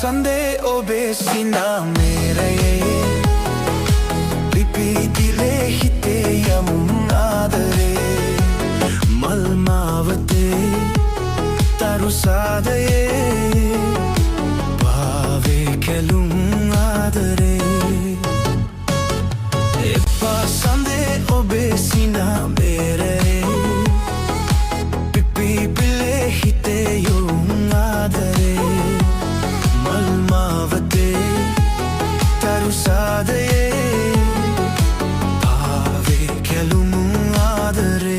Sunday obe sina mere Pipi dile hite yamun adare Malmavate taru sadaye Pave kelum adare Eppa Sunday obe sina mere Pipi dile hite yamun adare Malmavate taru sadaye Pave kelum adare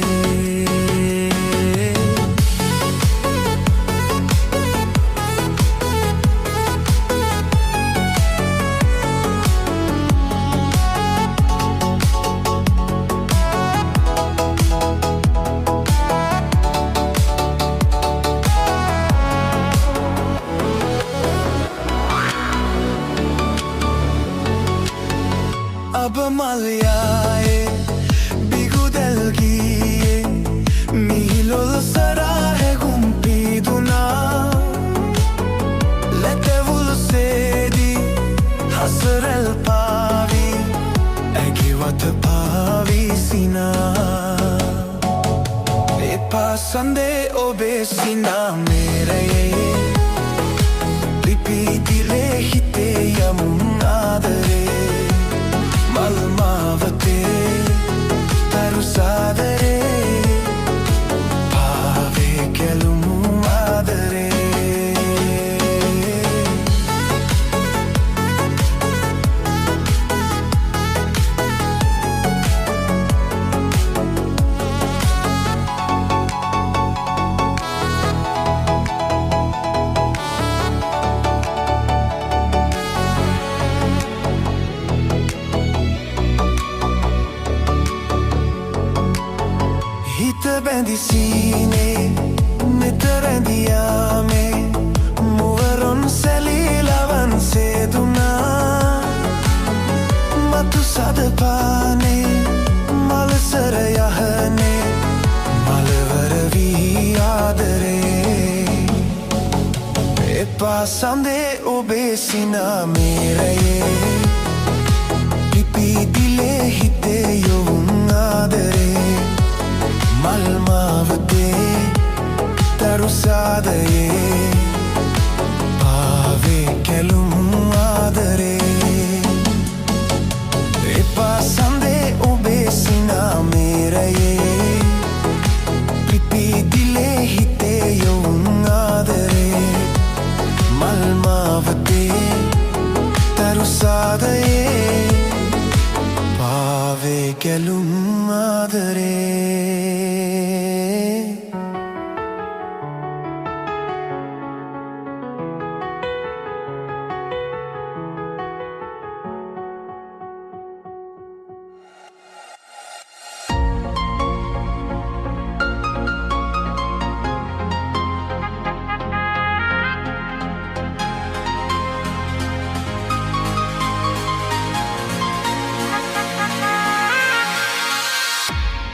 अब मलयाए बिगुदल गिए मिलोल सराहे गुम्पी दुना लेतेवुल सेदी हसरल पावी एगिवत पावी सिना एपा संदे ओबे सिना मेरे लिपि दिले हिते Yamuna आदरे Malmavate taru sadare Pave kelum adare Hit bendi sine miterendi ame Muveron selilavan seduna Matu sadapane malsara yahane Malvaravi adare Epa sande obe sina mere Pipi dile hite yovun adare Malmavate taru sadaye Pave kelum adare Epa sande obe sina mere Pipi dile hite yovun adare Malmavate taru sadaye Pave kelum adare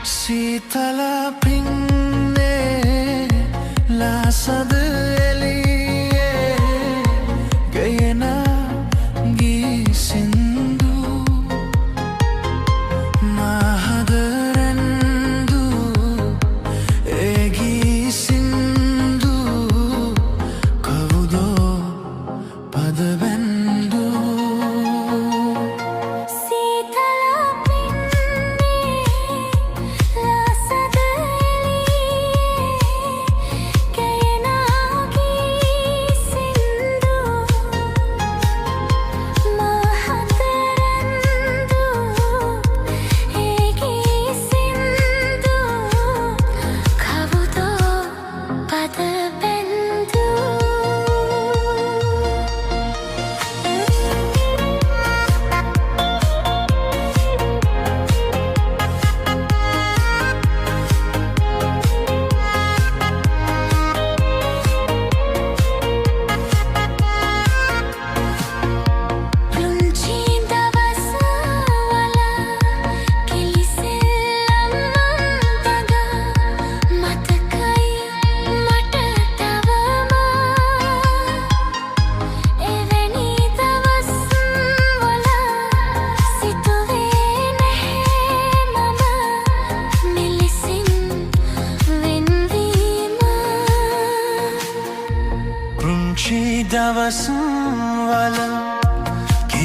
Sitala pinne lasad eliye gayena gi sindu mahadarendu egi sindu kavudo padavendu Kayana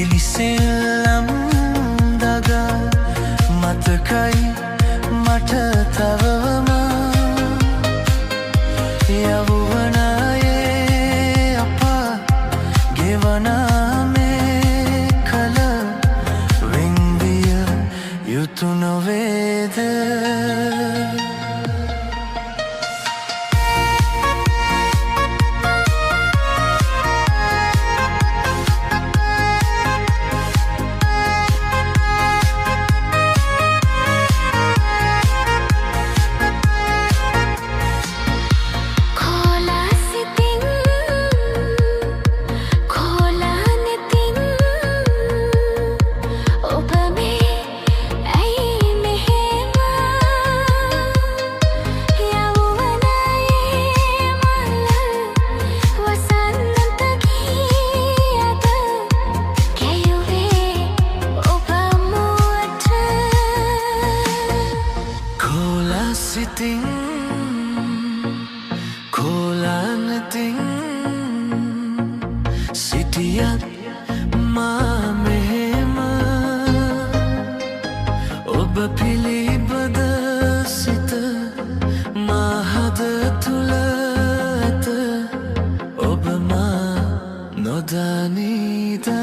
කිලිසෙල්ලම් දගා මතකයි මට තවම යවුවනයේ අපා ගෙවනා මේ කල වෙන්විය යුතු නොවේද Sitting Kolanating Sitiyat Mamehema Oba pilibada sita Mahada tulata Oba ma nodanida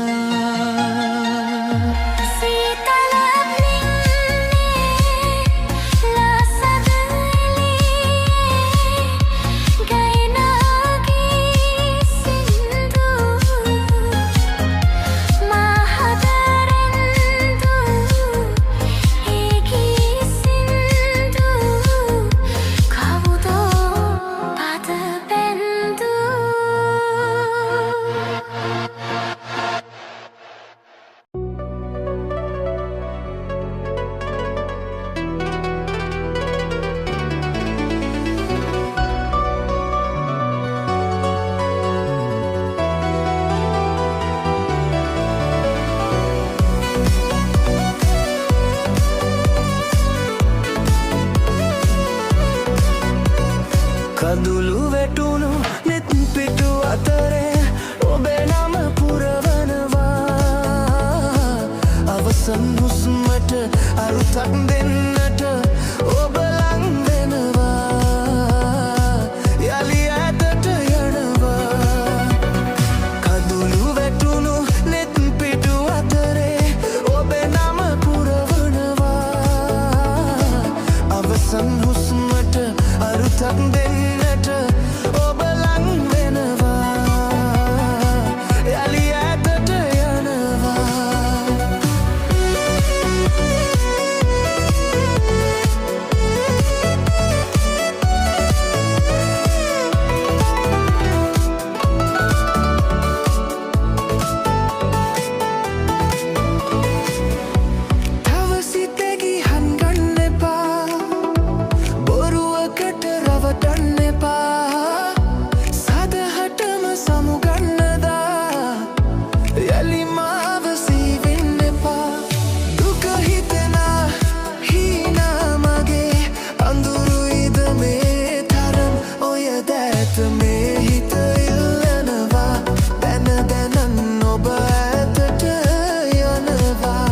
කඳුළු වැටුණු නෙත් පිටු අතරේ ඔබේ නම පුරවනවා අවසන් හුස්මට අරුතක් දෙන්නට ඔබ ලං වෙනවා යලි ඈතට යනවා කඳුළු වැටුණු නෙත් පිටු අතරේ ඔබේ නම පුරවනවා අවසන් හුස්මට අරුතක් දෙන්නට ඔබ ලං වෙනවා යලි ඈතට යනවා තව සිතෙකි හංගන්න එපා බොරුවකට රවටන්න එපා සදහටම සමුගන්නදා යලි මාව සීවෙන්න එපා දුක හිතෙනා හීනා මගේ අඳුරුයිද මේ තරම් ඔය දෑත මේ හිත ඉල්ලනවා දැන දැනන් ඔබ ඈතට යනවා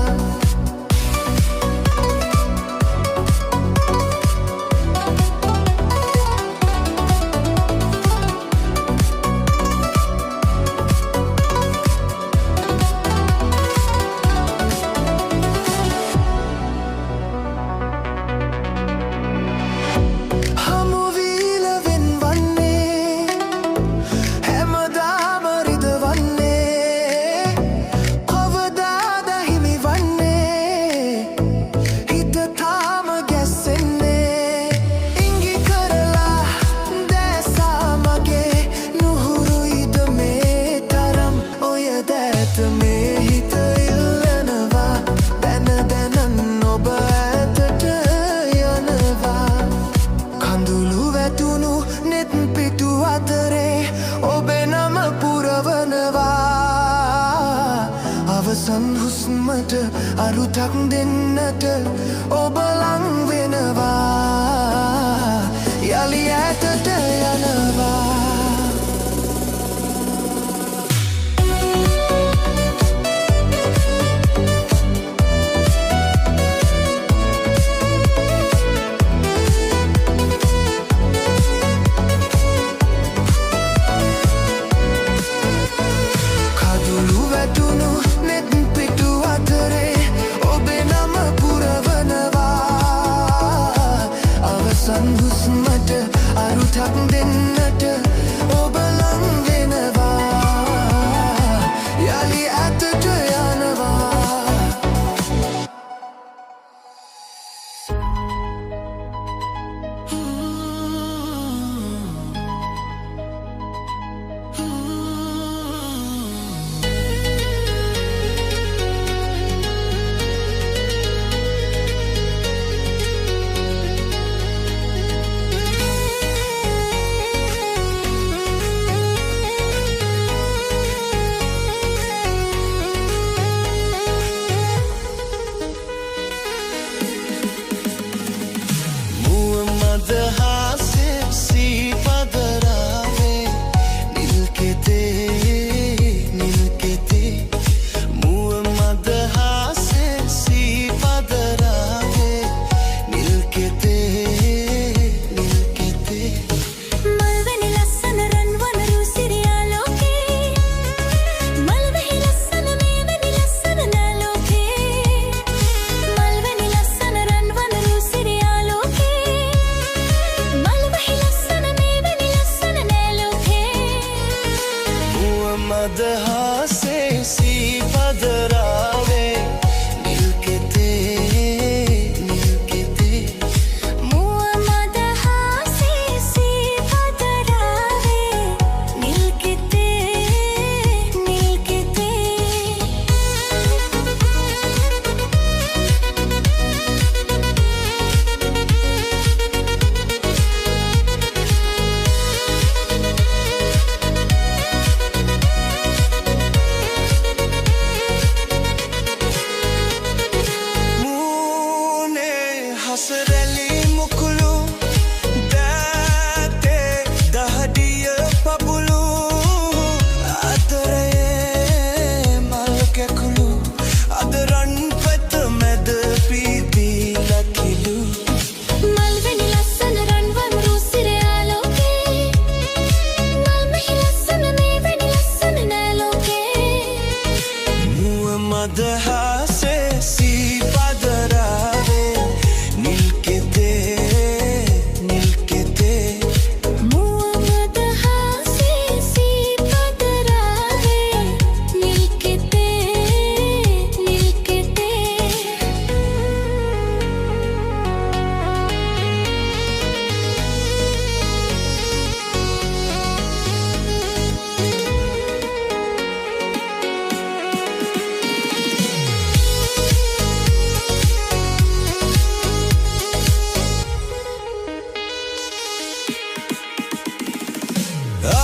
අවසන් හුස්මට අරුතක් දෙන්නට ඔබ ලං වෙනවා යලි ඈතට යනවා මදහසේ සීපදරාවේ නිල් කෙතේ නිල් කෙතේ මුව මදහසේ සීපදරාවේ නිල් කෙතේ නිල් කෙතේ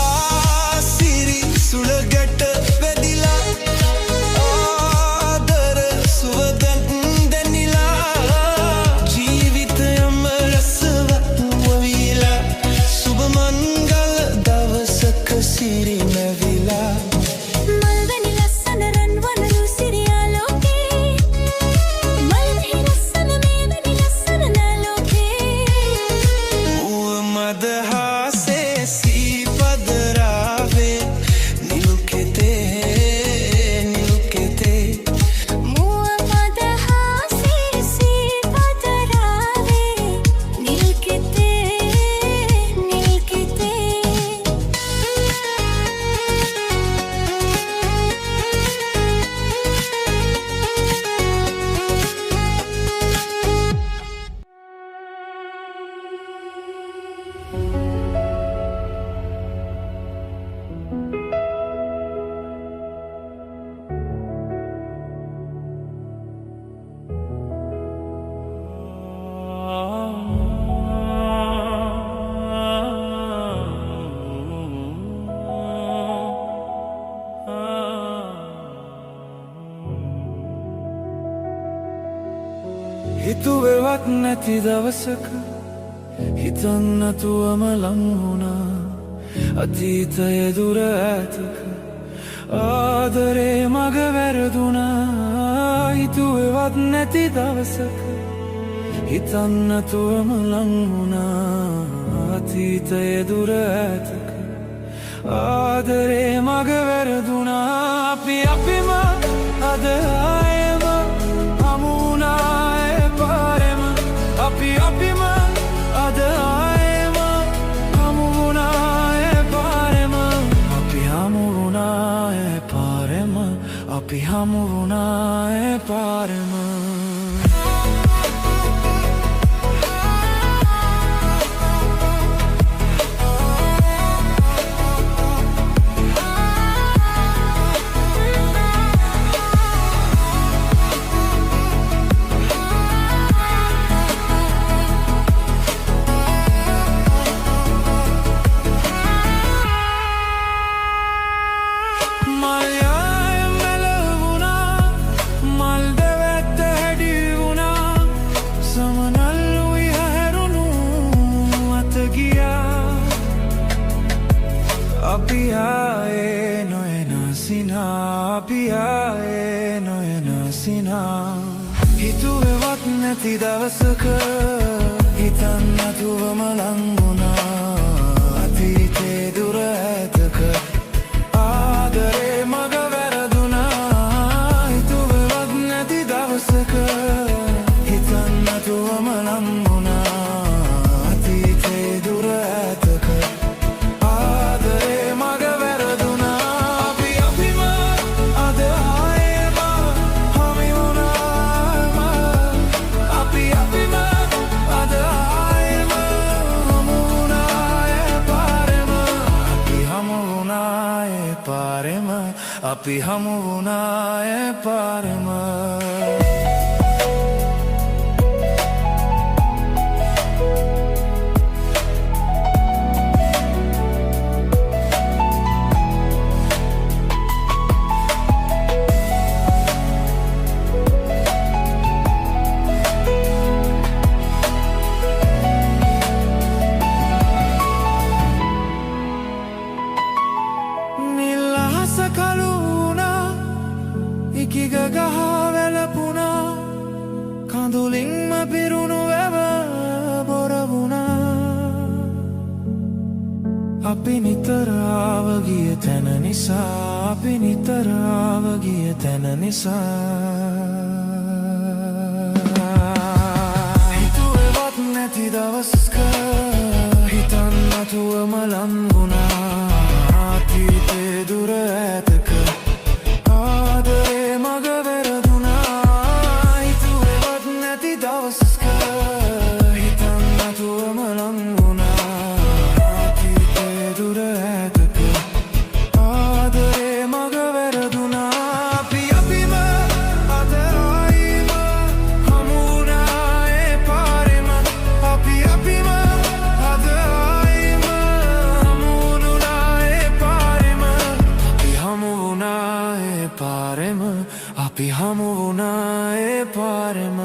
ආසිරි සුළගට වැදිලා ආදර සුවදන් දැනිලා ජීවිතයම රසවත් වවිලා සුබ මංගල දවසක සිරි මැවිලා මල්වැනි ලස්සන රන්වනලු සිරියාලෝකේ මල්වෙහි ලස්සන මේ වැනි ලස්සන නෑලෝකේ මුව මදහසේ සීපදරාවේ නිල් කෙතේ නිල් කෙතේ මුව මදහසේ සීපදරාවේ නිල් කෙතේ නිල් කෙතේ හිතුවෙවත් නැති දවසක හිතන්නතුවම ලංවුණා අතීතය දුර ඇතක ආදරේ මග වැරදුනා හිතුවෙවත් නැති දවසක හිතන්නතුවම ලංවුණා අතීතය දුර ඇතක ආදරේ මග වැරදුනා අපිම අද ආයෙම හමුුණා පාරෙම අපිම අද ආයෙම හමුුණා පාරෙම අපි හමුුණා පාරෙම අපි හමුුණා පාරෙම අපි ආයේ නොයන සිනා අපි ආයේ නොයන සිනා හිතුවෙවත් නැති දවසක හිතන්නතුවම ලංවුණා අතීතේ දුර ඇතක ආදරේ මග වැරදුනා හිතුවෙවත් නැති දවසක හිතන්නතුවම ලංවුණා අතීතේ දුර ඇතක අපි හමු වුණා පාරෙම ඉකිගගහ වැලපුනා කඳුලින්ම පිරුණු වැව බොරවුණා අපි නිතරාව ගිය තැන නිසා අපි නිතරාව ගිය තැන නිසා හිතුවේවත් නැති දවස්ක හිතන් නැතුවම ලං වුණා අතීතේ දුර ඈතක ආදරේ මග වැරදුනා හිතුවේවත් නැති දවස්ක හිතන් නැතුවම ලං වුණා අතීතේ දුර ඈතක ආදරේ මග වැරදුනා අපි අපිම අද ආයිම හමු වුණා ඒ පාරෙම අපි අපිම අද ආයිම හමු වුණා ඒ පාරෙම අපි හමු වුණා ඒ පාරෙම අපි හමු වුණා ඒ පාරෙම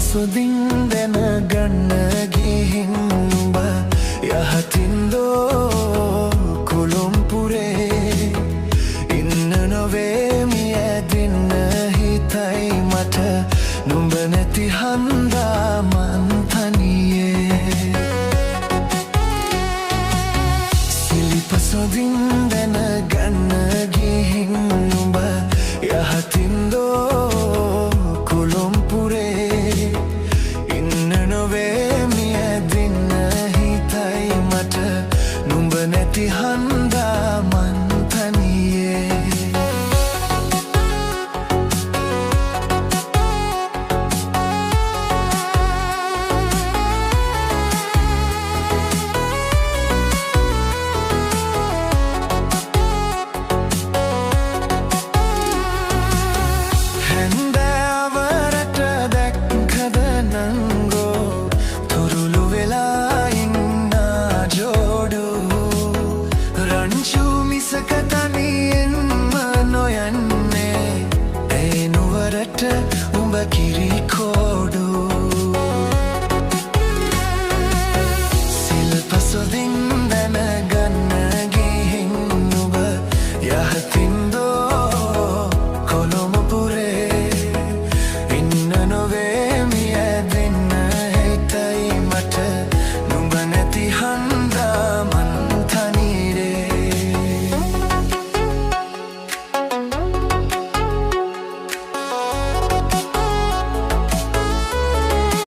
සුදින් දැනගන්න ගිහින් උඹ යහතින්දෝ කුළුම්පුරේ ඉන්න නොවේ මියැදින්න හිතයි මට නුඹ නැති හන්දා මන් තනියේ සිලිපසොදින් දැනගන්න ගිහින් උඹ යහතින්දෝ හන්දා මන් තනියේ හැන්දෑවරට දැක්කද නංගෝ තුරුළු වෙලා ඉන්නා ජෝඩු මිසක තනියෙන්ම නොයන්නේ ඒ නුවරට උඹ කිරිකෝඩු සිල්පසොදින්